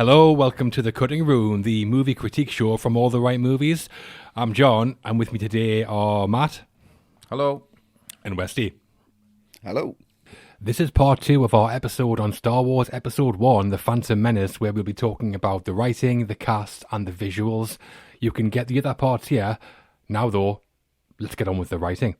Hello, welcome to The Cutting Room, the movie critique show from All the Right Movies. I'm John, and with me today are Matt. Hello. And Westy. Hello. This is part 2 of our episode on Star Wars Episode 1, The Phantom Menace, where we'll be talking about the writing, the cast, and the visuals. You can get the other parts here. Now, though, let's get on with the writing.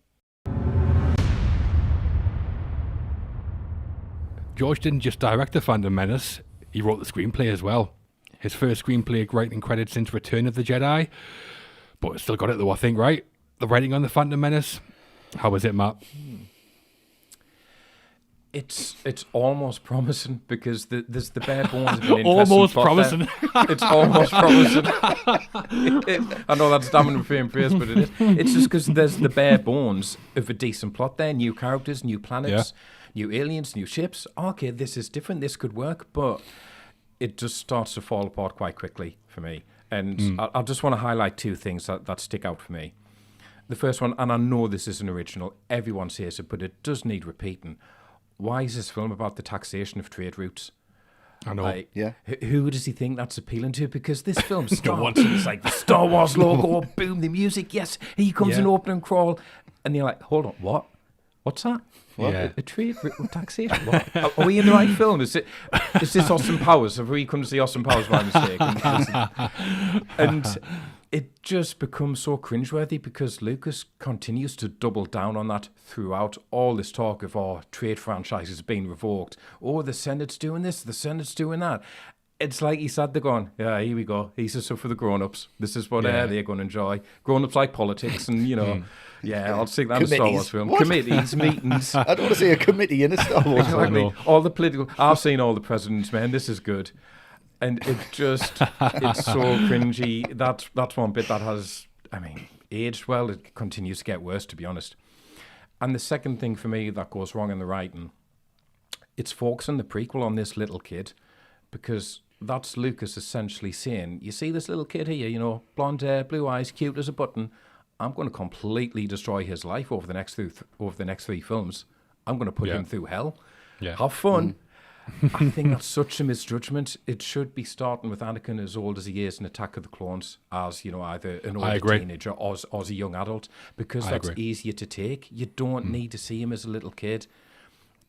George didn't just direct The Phantom Menace, he wrote the screenplay as well. His first screenplay writing credit since Return of the Jedi. But still got it though, I think, right? The writing on The Phantom Menace. How was it, Matt? It's almost promising because there's the bare bones of an interesting Almost plot promising. there. It's almost promising. I know that's damning with fair praise, but it is. It's just because there's the bare bones of a decent plot there. New characters, new planets, new aliens, new ships. Okay, this is different. This could work, but it just starts to fall apart quite quickly for me. And I just want to highlight two things that stick out for me. The first one, and I know this isn't original, everyone says it, but it does need repeating. Why is this film about the taxation of trade routes? I know. Like, Yeah. Who does he think that's appealing to? Because this film starts and it's like the Star Wars logo, boom, the music, yes, he comes in opening crawl. And you're like, hold on, what? What's that? What? Yeah. A trade route taxation? What? Are we in the right film? Is this Austin Powers? Have we come to see Austin Powers by mistake? And it just becomes so cringeworthy because Lucas continues to double down on that throughout all this talk of, trade franchises being revoked. Oh, the Senate's doing this, the Senate's doing that. It's like he sat there going, yeah, here we go. This is stuff for the grown-ups. This is what they're going to enjoy. Grown-ups like politics and, I'll stick that in a Star Wars film. What? Committees, meetings. I don't want to see a committee in a Star Wars film. Exactly. All the political... I've seen all the presidents, man. This is good. And it just... it's so cringy. That's one bit that has, aged well. It continues to get worse, to be honest. And the second thing for me that goes wrong in the writing, it's focusing the prequel on this little kid because... That's Lucas essentially saying, you see this little kid here, blonde hair, blue eyes, cute as a button. I'm going to completely destroy his life over the next 3 films. I'm going to put him through hell. Yeah. Have fun. I think that's such a misjudgment. It should be starting with Anakin as old as he is in Attack of the Clones as, either an older teenager or as a young adult, because that's easier to take. You don't need to see him as a little kid.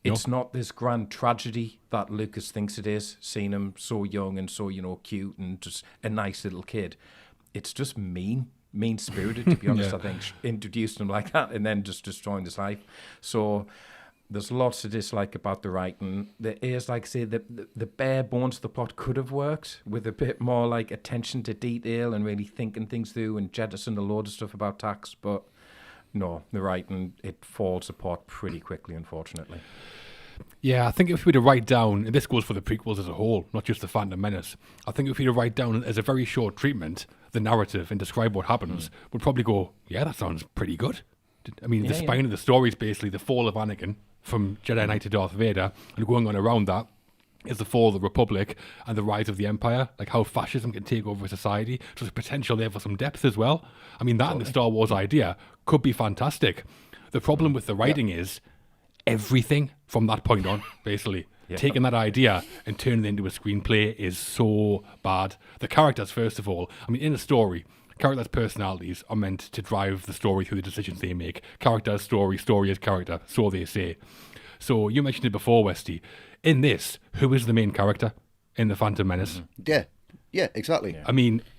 It's not this grand tragedy that Lucas thinks it is, seeing him so young and so, cute and just a nice little kid. It's just mean-spirited, to be honest, I think, introducing him like that and then just destroying his life. So there's lots to dislike about the writing. There is, like I say, the bare bones of the plot could have worked with a bit more, like, attention to detail and really thinking things through and jettison a load of stuff about tax, but... No, the writing, it falls apart pretty quickly, unfortunately. Yeah, I think if we were to write down, and this goes for the prequels as a whole, not just The Phantom Menace, I think if we were to write down as a very short treatment the narrative and describe what happens, we'd probably go, yeah, that sounds pretty good. The spine of the story is basically the fall of Anakin from Jedi Knight to Darth Vader, and going on around that is the fall of the Republic and the rise of the Empire, like how fascism can take over society. So there's potential there for some depth as well. That and the Star Wars idea could be fantastic. The problem with the writing is everything from that point on, basically. Taking that idea and turning it into a screenplay is so bad. The characters, first of all, in a story, characters' personalities are meant to drive the story through the decisions they make. Character, story is character, so they say. So you mentioned it before, Westy. In this, who is the main character in The Phantom Menace? Yeah, exactly. Yeah.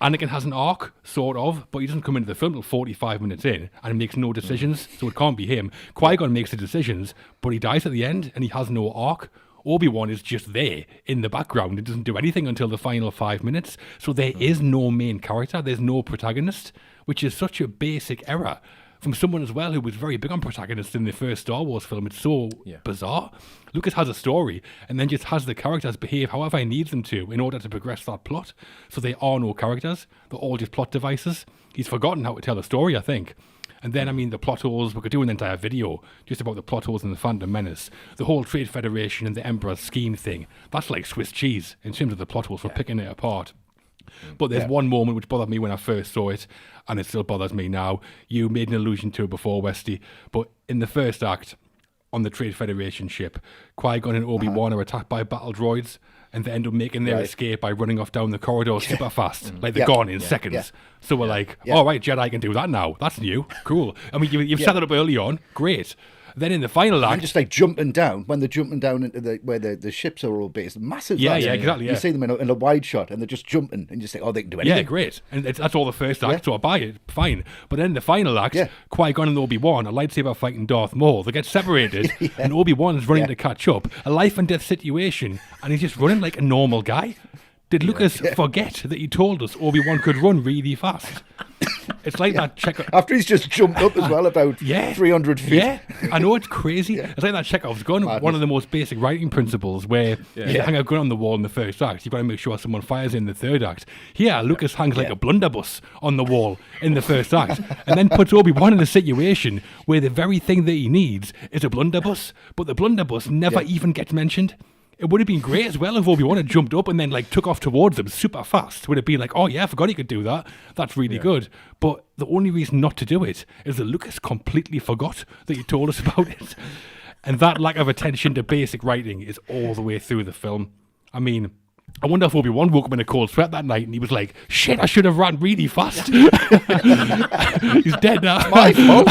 Anakin has an arc, sort of, but he doesn't come into the film until 45 minutes in and he makes no decisions, so it can't be him. Qui-Gon makes the decisions, but he dies at the end and he has no arc. Obi-Wan is just there in the background. It doesn't do anything until the final 5 minutes. So there is no main character. There's no protagonist, which is such a basic error from someone as well who was very big on protagonists in the first Star Wars film. It's so bizarre. Lucas has a story and then just has the characters behave however he needs them to in order to progress that plot. So there are no characters. They're all just plot devices. He's forgotten how to tell a story, I think. And then, the plot holes, we could do an entire video just about the plot holes in The Phantom Menace. The whole Trade Federation and the Emperor's scheme thing, that's like Swiss cheese in terms of the plot holes for picking it apart. But there's one moment which bothered me when I first saw it, and it still bothers me now. You made an allusion to it before, Westy, but in the first act, on the Trade Federation ship, Qui-Gon and Obi-Wan are attacked by battle droids, and they end up making their Right. escape by running off down the corridor super fast. Like they're Yeah. gone in seconds. Yeah. So we're like, Yeah. all right, Jedi can do that now. That's new. Cool. I mean, you've set it up early on. Great. Then in the final And act, just like jumping down when they're jumping down into where the ships are all based, massive. Yeah, lads. yeah, exactly, You yeah. see them in a wide shot, and they're just jumping, and you say, "Oh, they can do anything." yeah, great. And that's all the first act, Yeah. so I buy it. Fine. But then the final act, Yeah. Qui-Gon and Obi-Wan, a lightsaber fighting Darth Maul. They get separated, and Obi-Wan's running Yeah. to catch up. A life and death situation, and he's just running like a normal guy. Did Lucas forget that he told us Obi-Wan could run really fast? It's like that check. After he's just jumped up as well, about Yeah. 300 feet. Yeah, I know it's crazy. It's like that Chekhov's gun, Madness. one of the most basic writing principles where you hang a gun on the wall in the first act, you've got to make sure someone fires in the third act. Here, Lucas hangs like a blunderbuss on the wall in the first act and then puts Obi-Wan in a situation where the very thing that he needs is a blunderbuss, but the blunderbuss never even gets mentioned. It would have been great as well if Obi-Wan had jumped up and then like took off towards them super fast. Would have been like, oh yeah, I forgot he could do that. That's really good. But the only reason not to do it is that Lucas completely forgot that he told us about it. And that lack of attention to basic writing is all the way through the film. I mean, I wonder if Obi-Wan woke up in a cold sweat that night and he was like, shit, I should have run really fast. He's dead now. My fault.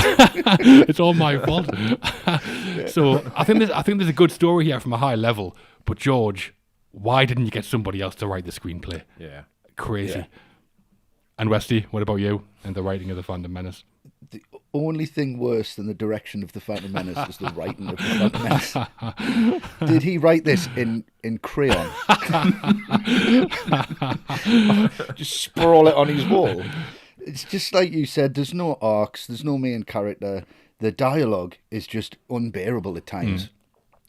It's all my fault. So I think there's a good story here from a high level. But George, why didn't you get somebody else to write the screenplay? Yeah. Crazy. Yeah. And Westy, what about you and the writing of the Phantom Menace? The only thing worse than the direction of the Phantom Menace is the writing of the Phantom Menace. Did he write this in crayon? Just sprawl it on his wall. It's just like you said, there's no arcs, there's no main character. The dialogue is just unbearable at times.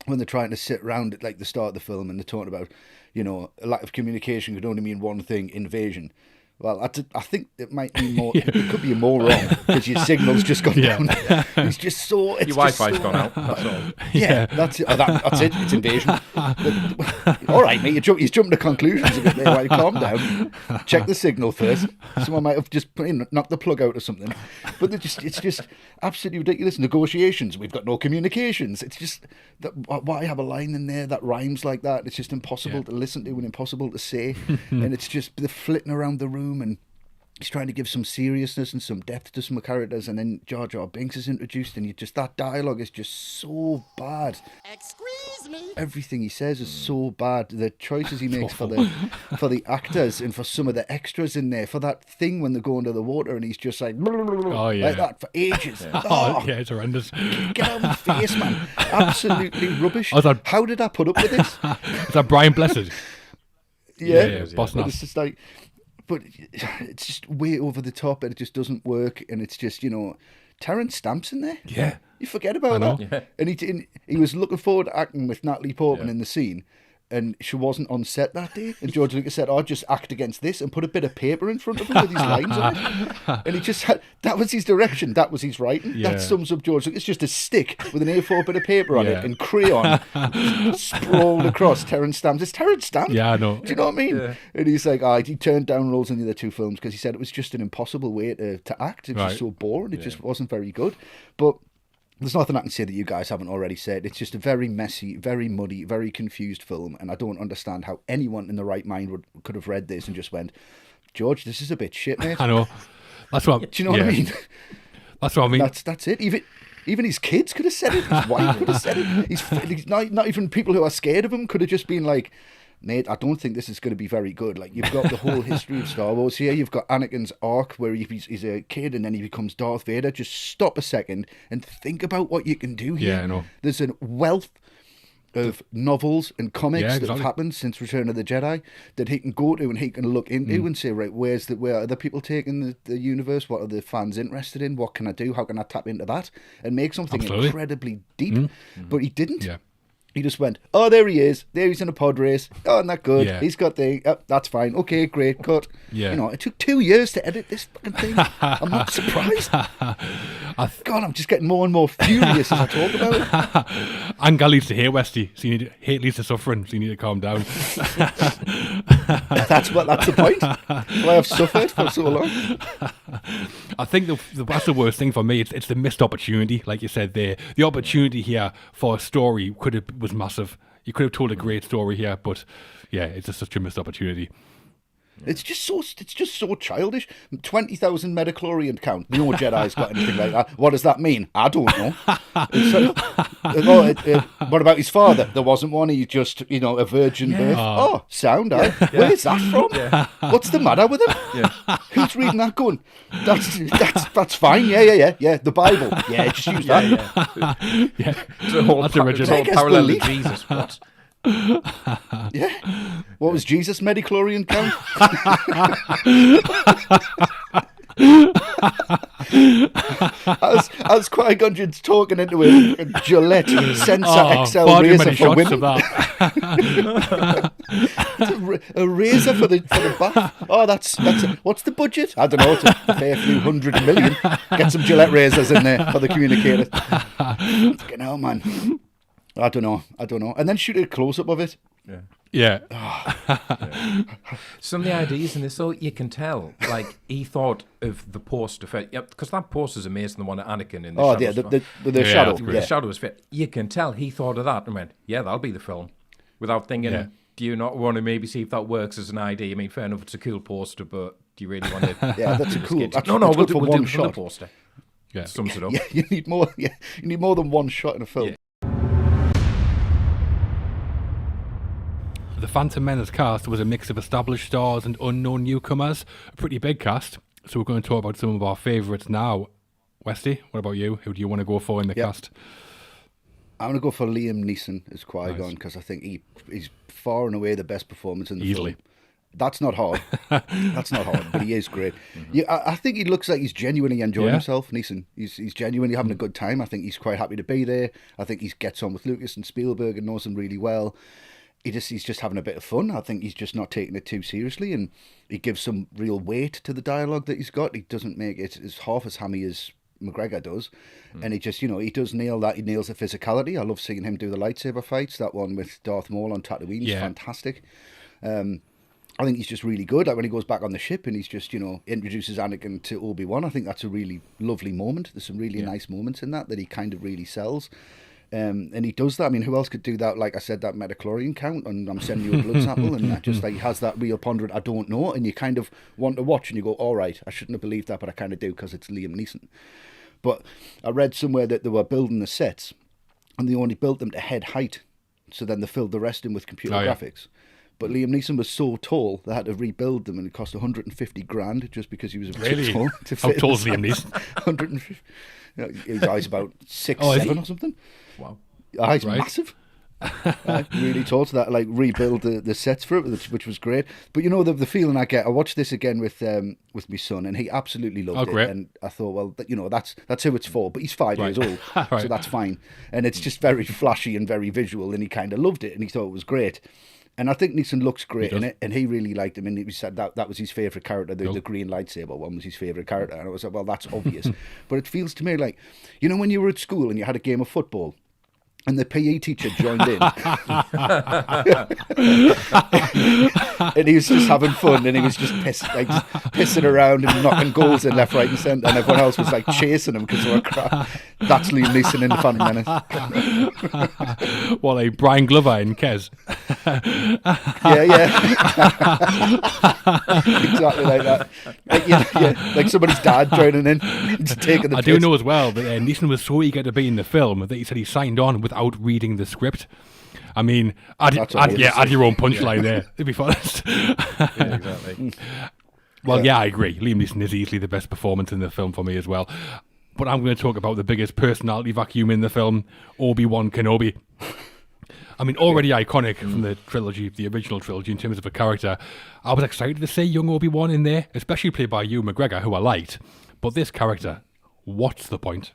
When they're trying to sit around at like the start of the film and they're talking about, a lack of communication could only mean one thing: invasion. Well, I think it might be more. It could be more wrong because your signal's just gone down. It's just so. It's Your just Wi-Fi's so, gone out. That's all. Yeah, that's it. That's it. It's invasion. But, all right, mate. He's jumping to conclusions a bit there. Right, calm down. Check the signal first. Someone might have just knocked the plug out or something. But it's just absolutely ridiculous. Negotiations. We've got no communications. It's just why have a line in there that rhymes like that? It's just impossible to listen to and impossible to say. And it's just the flitting around the room, and he's trying to give some seriousness and some depth to some characters, and then Jar Jar Binks is introduced, and that dialogue is just so bad. Excuse me. Everything he says is so bad. The choices he makes for the actors and for some of the extras in there, for that thing when they go under the water and he's just like, like that for ages. Yeah, it's horrendous. Get out of my face, man. Absolutely rubbish. I thought- How did I put up with this? Is that Brian Blessed? Yeah, Boss but Nass. it's just like, but it's just way over the top, and it just doesn't work. And it's just Terrence Stamp's in there. Yeah. You forget about know. that. And he was looking forward to acting with Natalie Portman in the scene, and she wasn't on set that day. And George Lucas said, "I'll just act against this," and put a bit of paper in front of him with his lines on it. And he just had, that was his direction, that was his writing. Yeah. That sums up George Lucas. It's just a stick with an A4 bit of paper on Yeah. it and crayon sprawled across Terrence Stamp. It's Terrence Stamp. Yeah, I know. Do you know what I mean? And he's like, he turned down roles in the other two films because he said it was just an impossible way to act. It was just so boring. It just wasn't very good. But there's nothing I can say that you guys haven't already said. It's just a very messy, very muddy, very confused film, and I don't understand how anyone in the right mind could have read this and just went, George, this is a bit shit, mate. I know. That's what. Do you know what I mean? That's what I mean. That's it. Even his kids could have said it. His wife could have said it. He's not even people who are scared of him could have just been like, mate, I don't think this is going to be very good. Like, you've got the whole history of Star Wars here. You've got Anakin's arc where he's a kid and then he becomes Darth Vader. Just stop a second and think about what you can do here. Yeah, I know. There's a wealth of novels and comics that exactly. have happened since Return of the Jedi that he can go to and he can look into and say, right, where are other people taking the universe? What are the fans interested in? What can I do? How can I tap into that? And make something Absolutely. incredibly deep. But he didn't. Yeah. He just went, oh, there he is. There he's in a pod race. Oh, isn't that good? Yeah. He's got that's fine. Okay, great, cut. Yeah. It took 2 years to edit this fucking thing. I'm not surprised. God, I'm just getting more and more furious as I talk about it. Anger leads to hate, Westy. So hate leads to suffering. So you need to calm down. That's the point. That's why I've suffered for so long. I think that's the worst thing for me. It's the missed opportunity, like you said there. The opportunity here for a story was massive. You could have told a great story here, but yeah, it's just such a missed opportunity. It's just so childish. 20,000 Metachlorian count. No Jedi's got anything like that. What does that mean? I don't know. What about his father? There wasn't one. He just, a virgin birth. Oh, sound. Where's that from? Yeah. What's the matter with him? Yeah. Who's reading that going? That's fine. Yeah. The Bible. Yeah, just use that. Yeah. It's a whole parallel to Jesus. What? Yeah. What was Jesus' Metachlorian count? as Qui-Gon Jinn's talking into a Gillette Sensor XL razor for women. A razor for the bath. Oh, that's what's the budget? I don't know. It's a fair few 100 million. Get some Gillette razors in there for the communicator. Fucking hell, man. I don't know. And then shoot a close-up of it. Yeah. Some of the ideas in this, though, you can tell. Like, he thought of the poster fit. Yeah, because that poster is amazing, the one of Anakin in the shadows. The shadow. The shadow is fit. You can tell he thought of that and went, yeah, that'll be the film. Without thinking, do you not want to maybe see if that works as an idea? I mean, fair enough, it's a cool poster, but do you really want to... Yeah, that's a cool... We'll do one poster. Yeah. Sums it up. Yeah, you need more than one shot in a film. Yeah. The Phantom Menace cast was a mix of established stars and unknown newcomers. A pretty big cast. So we're going to talk about some of our favourites now. Westy, what about you? Who do you want to go for in the cast? I'm going to go for Liam Neeson as Qui-Gon because I think he's far and away the best performance in the film. That's not hard. But he is great. Mm-hmm. Yeah, I think he looks like he's genuinely enjoying himself, Neeson. He's genuinely having a good time. I think he's quite happy to be there. I think he gets on with Lucas and Spielberg and knows them really well. He's just having a bit of fun. I think he's just not taking it too seriously, and he gives some real weight to the dialogue that he's got. He doesn't make it as half as hammy as MacGregor does, and he just, he does nail that. He nails the physicality. I love seeing him do the lightsaber fights. That one with Darth Maul on Tatooine is fantastic. I think he's just really good. Like when he goes back on the ship and he's just, introduces Anakin to Obi-Wan. I think that's a really lovely moment. There's some really nice moments in that he kind of really sells. And he does that. I mean, who else could do that? Like I said, that Metachlorian count, and I'm sending you a blood sample, and that just he has that real ponderant, I don't know, and you kind of want to watch, and you go, all right, I shouldn't have believed that, but I kind of do because it's Liam Neeson. But I read somewhere that they were building the sets, and they only built them to head height, so then they filled the rest in with computer graphics. But Liam Neeson was so tall they had to rebuild them, and it cost $150,000 just because he was a bit too tall. How tall is Liam Neeson? 150. His eyes about 6'7" or something. Wow. He's massive. Really tall, so that rebuild the sets for it, which was great. But the feeling I get, I watched this again with my son, and he absolutely loved it. And I thought, well, that's who it's for. But he's 5 years old, so that's fine. And it's just very flashy and very visual, and he kind of loved it, and he thought it was great. And I think Neeson looks great in it, and he really liked him. And he said that was his favourite character. The green lightsaber one was his favourite character. And I was like, well, that's obvious. But it feels to me like, when you were at school and you had a game of football, and the PE teacher joined in. And he was just having fun, and he was just pissing around and knocking goals in left, right and centre, and everyone else was chasing him because they were crap. That's Liam Neeson in the Phantom Menace. Well, like Brian Glover in Kez. Yeah. Exactly like that. Like somebody's dad joining in, taking the piss. I do know as well that Neeson was so eager to be in the film that he said he signed on without reading the script. I mean, add your own punchline there, to be honest. Yeah, exactly. Well, I agree. Liam Neeson is easily the best performance in the film for me as well. But I'm going to talk about the biggest personality vacuum in the film, Obi-Wan Kenobi. I mean, already iconic from the trilogy, the original trilogy, in terms of a character. I was excited to see young Obi-Wan in there, especially played by Ewan MacGregor, who I liked. But this character, what's the point?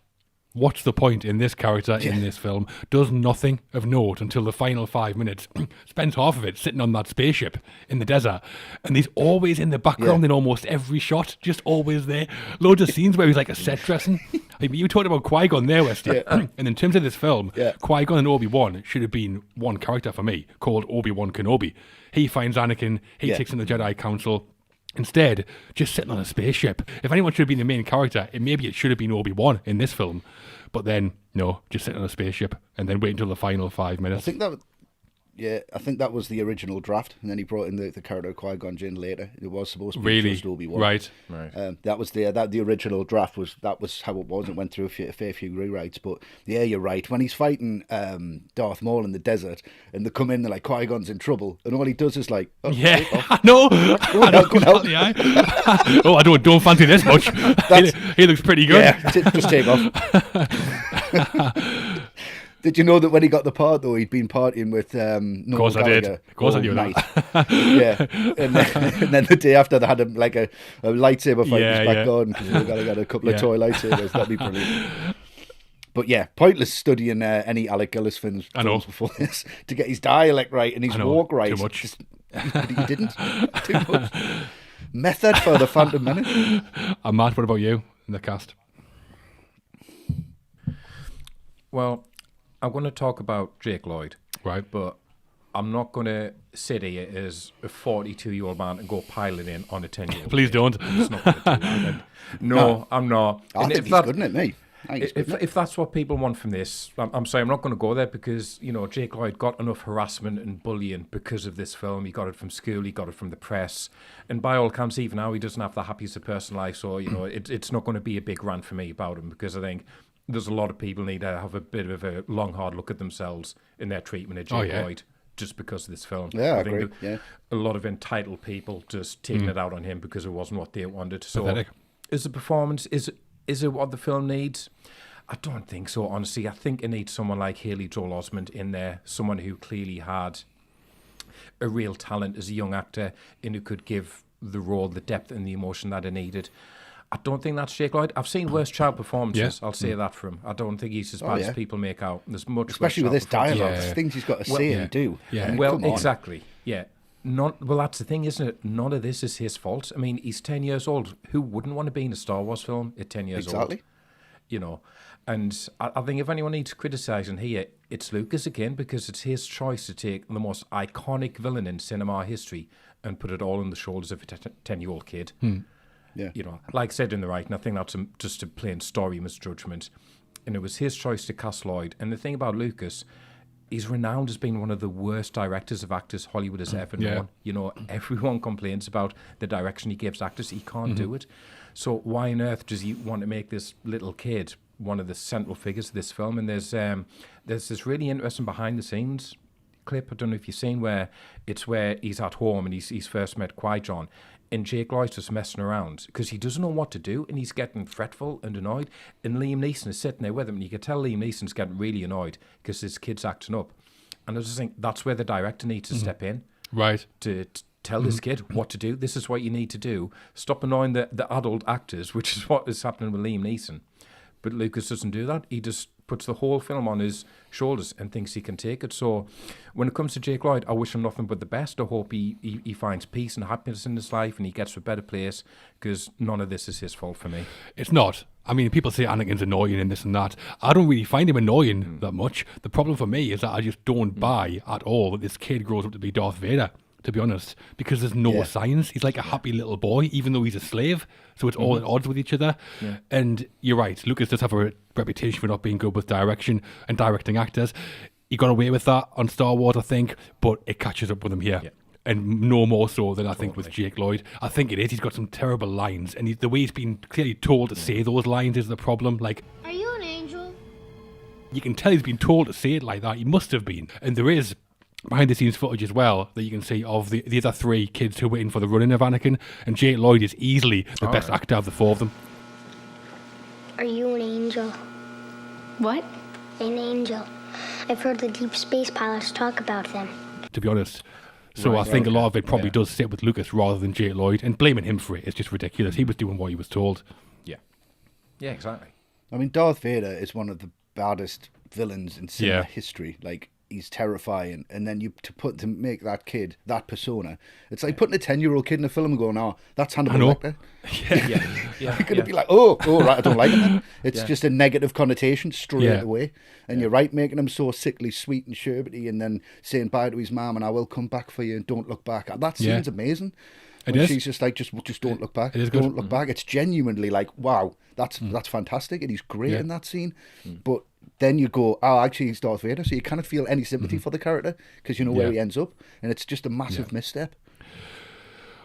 What's the point in this character in this film? Does nothing of note until the final 5 minutes. Spends half of it sitting on that spaceship in the desert. And he's always in the background in almost every shot, just always there. Loads of scenes where he's like a set dressing. I mean, you talked about Qui-Gon there, Westy. And in terms of this film, Qui-Gon and Obi-Wan should have been one character for me, called Obi-Wan Kenobi. He finds Anakin, he takes in the Jedi Council. Instead, just sitting on a spaceship. If anyone should have been the main character, maybe it should have been Obi-Wan in this film. But then, no, just sitting on a spaceship and then wait until the final 5 minutes. I think Yeah, I think that was the original draft, and then he brought in the character Qui-Gon Jinn later. It was supposed to be Really? just Obi-Wan. Right. That was the original draft was how it was. It went through a fair few rewrites, but yeah, you're right. When he's fighting Darth Maul in the desert, and they come in, they're like, Qui-Gon's in trouble, and all he does is like, oh, Yeah, take off. I know. Go on, help, go on, help. Exactly, aye. Oh, I don't fancy this much. He looks pretty good. Yeah, just take off. Did you know that when he got the part, though, he'd been partying with Noel Of course I did. Of course I knew night. that. Yeah. And then the day after, they had a lightsaber fight in his back Yeah. garden because they got a couple of toy lightsabers. That'd be brilliant. But yeah, pointless studying any Alec Guinness films before this to get his dialect right and his walk right. Too much. But he didn't. Too much. Method for the Phantom Menace. And Matt, what about you in the cast? Well, I'm going to talk about Jake Lloyd, Right. but I'm not going to sit here as a 42-year-old man and go piloting on a 10-year-old. Please don't. It's not going to do that. And no, I'm not. I And think he's good in it, mate. I think he's good in it. If that's what people want from this, I'm sorry, I'm not going to go there because, Jake Lloyd got enough harassment and bullying because of this film. He got it from school, he got it from the press. And by all accounts, even now, he doesn't have the happiest of personal life. So, it's not going to be a big rant for me about him because I think there's a lot of people need to have a bit of a long, hard look at themselves in their treatment of Jake Lloyd just because of this film. Yeah, I think agree. a lot of entitled people just taking it out on him because it wasn't what they wanted. So, Pathetic. is the performance, is it what the film needs? I don't think so, honestly. I think it needs someone like Haley Joel Osment in there, someone who clearly had a real talent as a young actor and who could give the role the depth and the emotion that it needed. I don't think that's Jake Lloyd. I've seen worse child performances. I'll say that for him. I don't think he's as bad as people make out. There's much Especially with worse this child dialogue, performances. there's things he's got to say and do. Yeah. I mean, Well, come on. exactly. Yeah. Well, that's the thing, isn't it? None of this is his fault. I mean, he's 10 years old. Who wouldn't want to be in a Star Wars film at 10 years old? Exactly. And I think if anyone needs criticising here, it's Lucas again, because it's his choice to take the most iconic villain in cinema history and put it all on the shoulders of a 10-year-old kid. Yeah. Like I said in the writing, I think that's just a plain story misjudgment. And it was his choice to cast Lloyd. And the thing about Lucas, he's renowned as being one of the worst directors of actors Hollywood has ever known. Everyone complains about the direction he gives actors. He can't do it. So why on earth does he want to make this little kid one of the central figures of this film? And there's this really interesting behind-the-scenes clip, I don't know if you've seen, where he's at home and he's first met Qui-Gon. And Jake Lloyd's just messing around because he doesn't know what to do and he's getting fretful and annoyed. And Liam Neeson is sitting there with him and you can tell Liam Neeson's getting really annoyed because his kid's acting up. And I just think that's where the director needs to step in. Right. To tell this kid what to do. This is what you need to do. Stop annoying the adult actors, which is what is happening with Liam Neeson. But Lucas doesn't do that. He just puts the whole film on his shoulders and thinks he can take it. So when it comes to Jake Lloyd, I wish him nothing but the best. I hope he finds peace and happiness in his life and he gets to a better place because none of this is his fault for me. It's not. I mean, people say Anakin's annoying and this and that. I don't really find him annoying that much. The problem for me is that I just don't buy at all that this kid grows up to be Darth Vader, to be honest, because there's no signs. He's like a happy little boy, even though he's a slave. So it's all at odds with each other. Yeah. And you're right, Lucas does have a reputation for not being good with direction and directing actors. He got away with that on Star Wars, I think, but it catches up with him here. Yeah. And no more so than I think with Jake Lloyd. I think it is. He's got some terrible lines, and the way he's been clearly told to say those lines is the problem. Like, are you an angel? You can tell he's been told to say it like that. He must have been. And there is behind-the-scenes footage as well that you can see of the other three kids who were in for the run-in of Anakin, and Jake Lloyd is easily the best actor of the four of them. Are you an angel? What? An angel. I've heard the deep space pilots talk about them. To be honest. So I think a lot of it probably does sit with Lucas rather than Jake Lloyd, and blaming him for it is just ridiculous. He was doing what he was told. Yeah. Yeah, exactly. I mean, Darth Vader is one of the baddest villains in cinema history. Like, he's terrifying, and then to make that kid that persona, it's like putting a 10-year-old kid in a film and going, "Oh, that's Hannibal Lecter." You're gonna be like, "Oh, right, I don't like him." Then. It's just a negative connotation straight away. And you're right, making him so sickly sweet and sherbety, and then saying bye to his mom and "I will come back for you" and "Don't look back." That scene's amazing. When she's just like, just don't look back. Don't look back. It's genuinely like, wow, that's fantastic, and he's great in that scene. But then you go, oh, actually, he's Darth Vader. So you cannot feel any sympathy for the character because you know where he ends up. And it's just a massive misstep.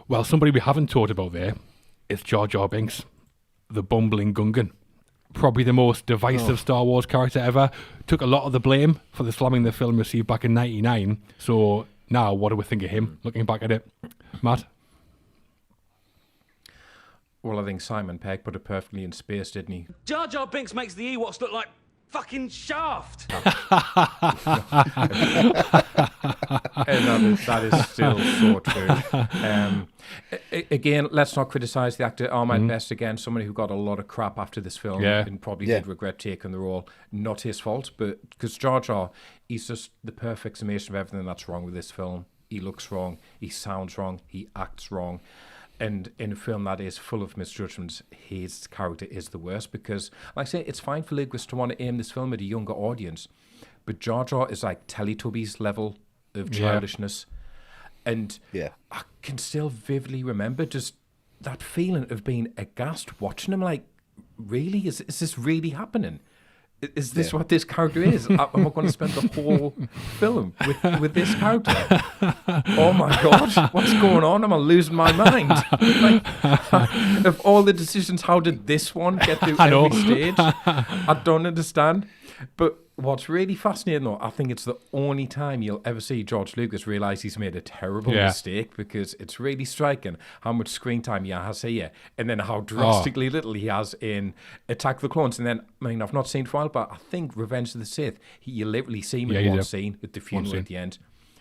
Well, somebody we haven't talked about there is Jar Jar Binks, the bumbling Gungan. Probably the most divisive Star Wars character ever. Took a lot of the blame for the slamming the film received back in 1999. So now, what do we think of him, looking back at it? Matt? Well, I think Simon Pegg put it perfectly in space, didn't he? Jar Jar Binks makes the Ewoks look like fucking Shaft. And that is still so true. Again, let's not criticise the actor Ahmed Best again, somebody who got a lot of crap after this film and probably did regret taking the role. Not his fault, but because Jar Jar, he's just the perfect summation of everything that's wrong with this film. He looks wrong, he sounds wrong, he acts wrong. And in a film that is full of misjudgments, his character is the worst because, like I say, it's fine for Lucas to want to aim this film at a younger audience, but Jar Jar is like Teletubbies level of childishness. And I can still vividly remember just that feeling of being aghast watching him like, really? Is this really happening? Is this what this character is? Am I going to spend the whole film with this character? Oh my God, what's going on? Am I losing my mind? Like, of all the decisions, how did this one get through every stage? I don't understand. But what's really fascinating, though, I think it's the only time you'll ever see George Lucas realise he's made a terrible mistake, because it's really striking how much screen time he has here and then how drastically little he has in Attack of the Clones. And then, I mean, I've not seen it for a while, but I think Revenge of the Sith, you literally see him in one scene with the funeral at the end.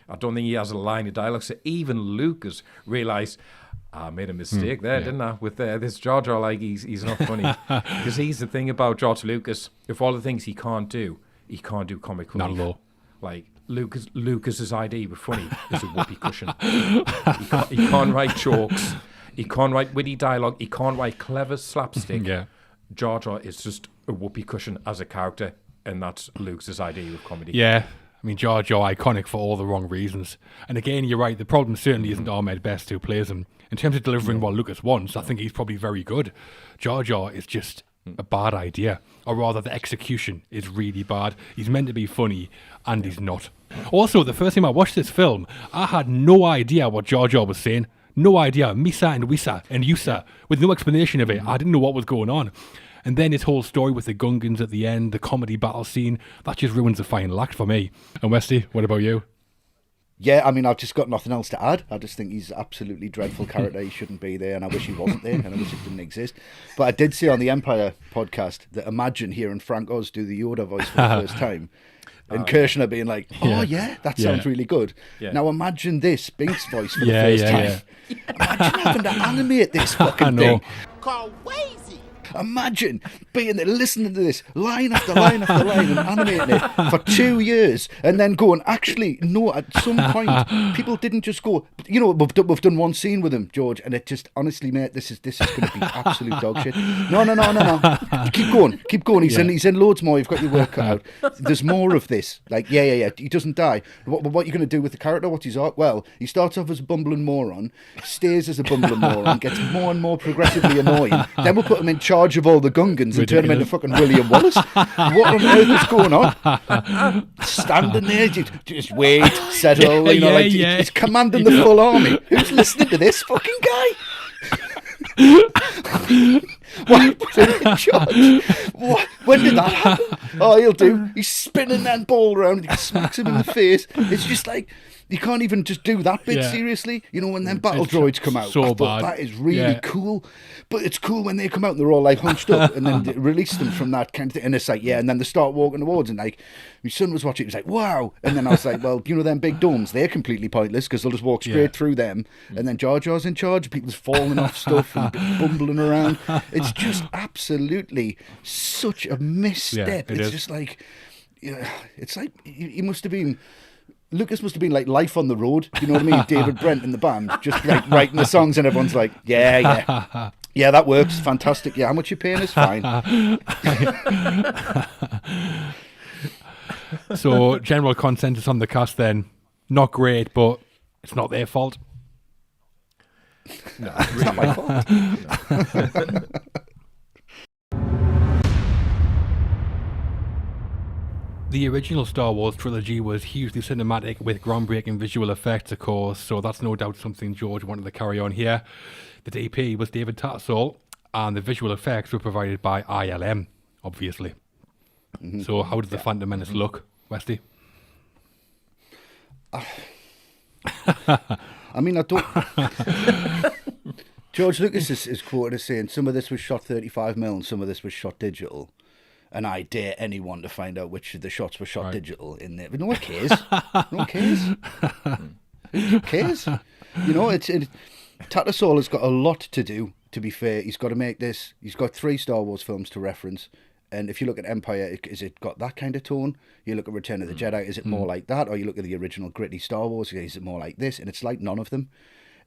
I don't think he has a line of dialogue. So even Lucas realised, I made a mistake there, didn't I? With this Jar Jar, like, he's not funny. Because he's the thing about George Lucas, of all the things he can't do comic relief. Not at all. Like, Lucas's idea with funny is a whoopee cushion. He can't write jokes. He can't write witty dialogue. He can't write clever slapstick. Jar Jar is just a whoopee cushion as a character, and that's Lucas's idea of comedy. Yeah. I mean, Jar Jar, iconic for all the wrong reasons. And again, you're right, the problem certainly isn't Ahmed Best who plays him. In terms of delivering what Lucas wants, I think he's probably very good. Jar Jar is just a bad idea. Or rather, the execution is really bad. He's meant to be funny, and he's not. Also, the first time I watched this film, I had no idea what Jar Jar was saying. No idea. Misa and Wisa and Yusa, with no explanation of it. I didn't know what was going on. And then his whole story with the Gungans at the end, the comedy battle scene, that just ruins the final act for me. And Westy, what about you? Yeah, I mean, I've just got nothing else to add. I just think he's an absolutely dreadful character. He shouldn't be there, and I wish he wasn't there, and I wish it didn't exist. But I did see on the Empire podcast that imagine hearing Frank Oz do the Yoda voice for the first time. And Kirshner being like, that sounds really good. Yeah. Now imagine this Binks voice for the first time. Imagine having to animate this fucking thing. Crazy. Imagine being there, listening to this line after line after line and animating it for 2 years and then going, actually, no, at some point, people didn't just go, you know, we've done one scene with him, George, and it just, honestly, mate, this is going to be absolute dog shit. No. Keep going. He's in loads more. You've got your work cut out. There's more of this. Like, yeah. He doesn't die. What are you going to do with the character? What's his arc? Well, he starts off as a bumbling moron, stays as a bumbling moron, gets more and more progressively annoying. Then we'll put him in charge of all the Gungans and turn him into fucking William Wallace. What on earth is going on? Standing there, just wait, settle, he's commanding the full army. Who's listening to this fucking guy? Why put him in charge? When did that happen? Oh, he'll do. He's spinning that ball around and he smacks him in the face. It's just like, you can't even just do that bit seriously. You know, when them battle droids come out, I thought that is really cool. But it's cool when they come out and they're all like hunched up and then they release them from that kind of thing. And it's like, and then they start walking towards and like, my son was watching, he was like, wow. And then I was like, well, you know, them big domes, they're completely pointless because they'll just walk straight through them. And then Jar Jar's in charge, people's falling off stuff and bumbling around. It's just absolutely such a misstep. It's just like, it's like he must have been... Lucas must have been like Life on the Road, you know what I mean? David Brent in the band, just like writing the songs and everyone's like, yeah, that works, fantastic. Yeah, how much you paying is fine. So, general consensus on the cast then, not great, but it's not their fault. No, it's not my fault. No. original Star Wars trilogy was hugely cinematic with groundbreaking visual effects, of course, so that's no doubt something George wanted to carry on here. The DP was David Tattersall, and the visual effects were provided by ILM, obviously. So how did the Phantom Menace look, Westy? I mean, I don't... George Lucas is quoted as saying some of this was shot 35mm and some of this was shot digital. And I dare anyone to find out which of the shots were shot digital in there. But no one cares. No one cares. Who cares? You know, Tattersall has got a lot to do, to be fair. He's got to make this. He's got 3 Star Wars films to reference. And if you look at Empire, is it got that kind of tone? You look at Return of the Jedi, is it more like that? Or you look at the original gritty Star Wars, is it more like this? And it's like none of them.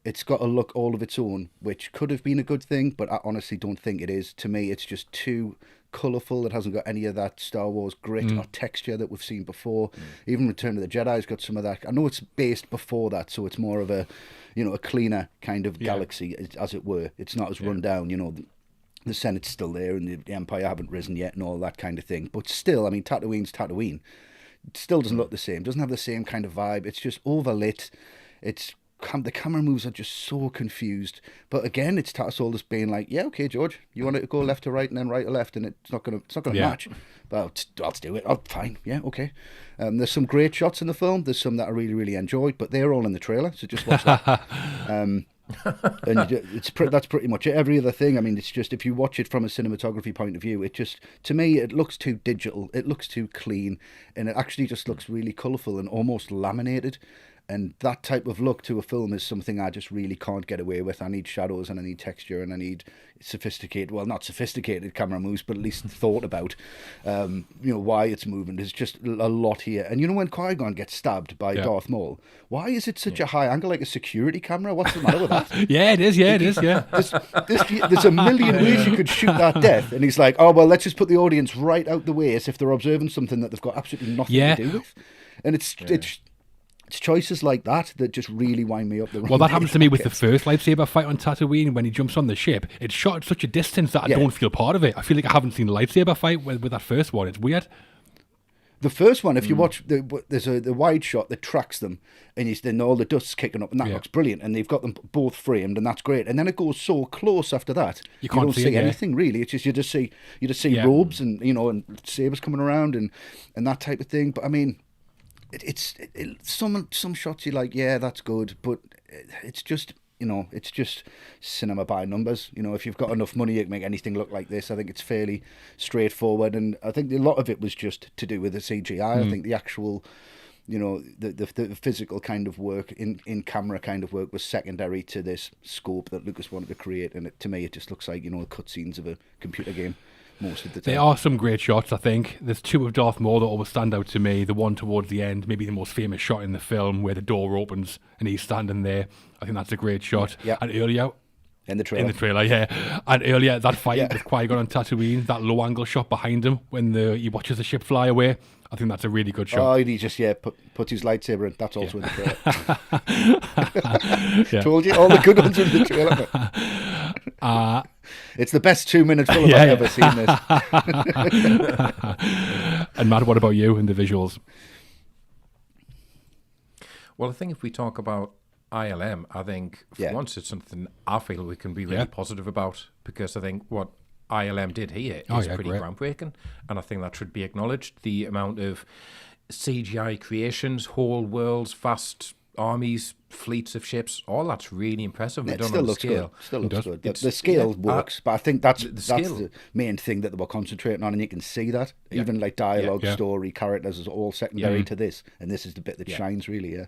It's got a look all of its own, which could have been a good thing, but I honestly don't think it is. To me, it's just too colourful. It hasn't got any of that Star Wars grit or texture that we've seen before. Even Return of the Jedi's got some of that. I know it's based before that, so it's more of a, you know, a cleaner kind of galaxy, as it were. It's not as run down, you know. The Senate's still there and the Empire haven't risen yet and all that kind of thing. But still, I mean, Tatooine's Tatooine. It still doesn't look the same. Doesn't have the same kind of vibe. It's just overlit. The camera moves are just so confused. But again, it's Tattersall just being like, yeah, okay, George, you want it to go left to right and then right to left, and it's not gonna match. But I'll do it. Oh, fine, yeah, okay. There's some great shots in the film. There's some that I really, really enjoyed, but they're all in the trailer, so just watch that. And that's pretty much it. Every other thing, I mean, it's just, if you watch it from a cinematography point of view, it just, to me, it looks too digital. It looks too clean, and it actually just looks really colourful and almost laminated. And that type of look to a film is something I just really can't get away with. I need shadows and I need texture and I need sophisticated, well, not sophisticated camera moves, but at least thought about, you know, why it's moving. There's just a lot here. And you know, when Qui-Gon gets stabbed by Darth Maul, why is it such a high angle, like a security camera? What's the matter with that? Yeah, it is. Yeah, it is. Yeah. There's a million ways you could shoot that death. And he's like, oh, well, let's just put the audience right out the way as if they're observing something that they've got absolutely nothing to do with. And it's choices like that just really wind me up. Well, that happens to me with the first lightsaber fight on Tatooine when he jumps on the ship. It's shot at such a distance that I don't feel part of it. I feel like I haven't seen a lightsaber fight with that first one. It's weird. The first one, if you watch, there's the wide shot that tracks them, and then all the dust's kicking up, and that looks brilliant, and they've got them both framed, and that's great. And then it goes so close after that, you don't see anything really. It's just you just see robes and, you know, and sabers coming around and that type of thing. But I mean, it's some shots you're like, yeah, that's good, but it's just, you know, it's just cinema by numbers. You know, if you've got enough money, you can make anything look like this. I think it's fairly straightforward, and I think a lot of it was just to do with the CGI. I think the actual, you know, the physical kind of work, in camera kind of work, was secondary to this scope that Lucas wanted to create, and to me it just looks like, you know, cutscenes of a computer game most of the time. There are some great shots, I think. There's 2 of Darth Maul that always stand out to me. The one towards the end, maybe the most famous shot in the film, where the door opens and he's standing there. I think that's a great shot. Yeah. And earlier... In the trailer, yeah. And earlier, that fight with Qui-Gon on Tatooine, that low-angle shot behind him when he watches the ship fly away, I think that's a really good shot. Oh, he just, puts his lightsaber in. That's also in the trailer. Told you, all the good ones are in the trailer. It's the best 2 minute film I've ever seen this. And Matt, what about you and the visuals? Well, I think if we talk about ILM, I think for once it's something I feel we can be really positive about, because I think what ILM did here is pretty groundbreaking, and I think that should be acknowledged. The amount of CGI creations, whole worlds, vast armies, fleets of ships, all that's really impressive. It still looks good. Still looks good. The scale works, but I think that's the main thing that they were concentrating on, and you can see that. Even like dialogue, story, characters is all secondary to this, and this is the bit that shines really,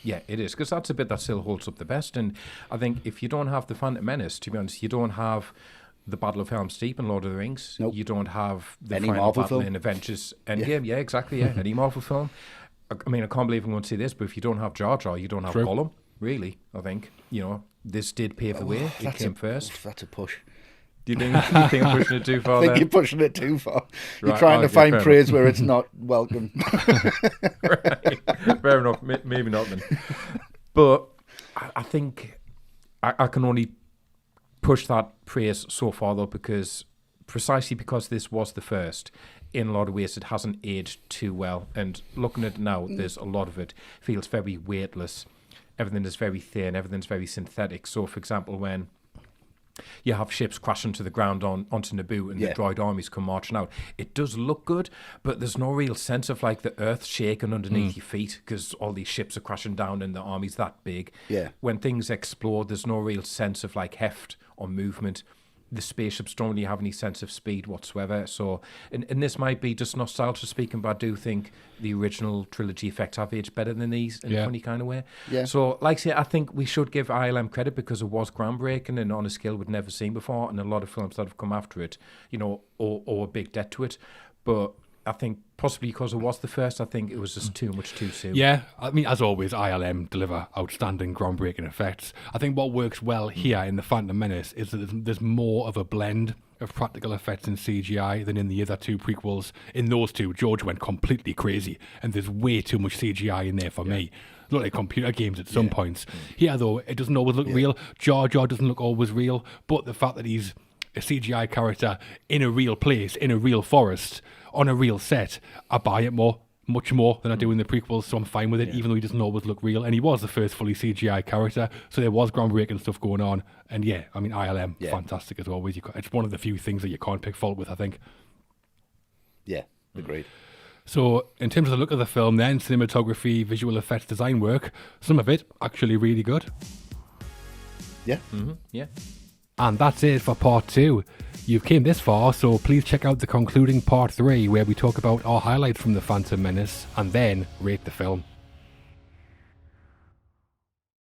Yeah, it is, because that's the bit that still holds up the best. And I think if you don't have the Phantom Menace, to be honest, you don't have the Battle of Helm's Deep and Lord of the Rings. Nope. You don't have the Any final Marvel battle film. in Avengers Endgame. Yeah, exactly. Yeah, any Marvel film. I mean, I can't believe I'm going to see this, but if you don't have Jar Jar, you don't have Gollum. Really, I think, you know, this did pave the way. It came first. That's a push. Do you think I'm pushing it too far? I think you're pushing it too far. You're trying to find praise where it's not welcome. Right. Fair enough. Maybe not then. But I think I can only push that praise so far, though, because precisely because this was the first, in a lot of ways it hasn't aged too well. And looking at it now, there's a lot of it feels very weightless. Everything is very thin, everything's very synthetic. So, for example, when you have ships crashing to the ground onto Naboo and the droid armies come marching out, it does look good, but there's no real sense of like the earth shaking underneath your feet because all these ships are crashing down and the army's that big. Yeah. When things explode, there's no real sense of like heft or movement. The spaceships don't really have any sense of speed whatsoever. So, and this might be just nostalgia speaking, but I do think the original trilogy effects have aged better than these in a funny kind of way. Yeah. So, like I say, I think we should give ILM credit because it was groundbreaking and on a scale we'd never seen before, and a lot of films that have come after it, you know, owe a big debt to it. But I think possibly because it was the first, I think it was just too much too soon. Yeah, I mean, as always, ILM deliver outstanding, groundbreaking effects. I think what works well here in The Phantom Menace is that there's more of a blend of practical effects and CGI than in the other two prequels. In those two, George went completely crazy, and there's way too much CGI in there for me. Look like computer games at some points. Here, though, it doesn't always look real. Jar Jar doesn't look always real, but the fact that he's a CGI character in a real place, in a real forest, on a real set, I buy it much more than I do in the prequels, so I'm fine with it, even though he doesn't always look real. And he was the first fully CGI character, so there was groundbreaking stuff going on. And I mean, ILM, fantastic as always. It's one of the few things that you can't pick fault with, I think. Yeah, agreed. So, in terms of the look of the film then, cinematography, visual effects, design work, some of it actually really good. Yeah. Yeah. And that's it for part 2. You've came this far, so please check out the concluding part 3 where we talk about our highlights from The Phantom Menace and then rate the film.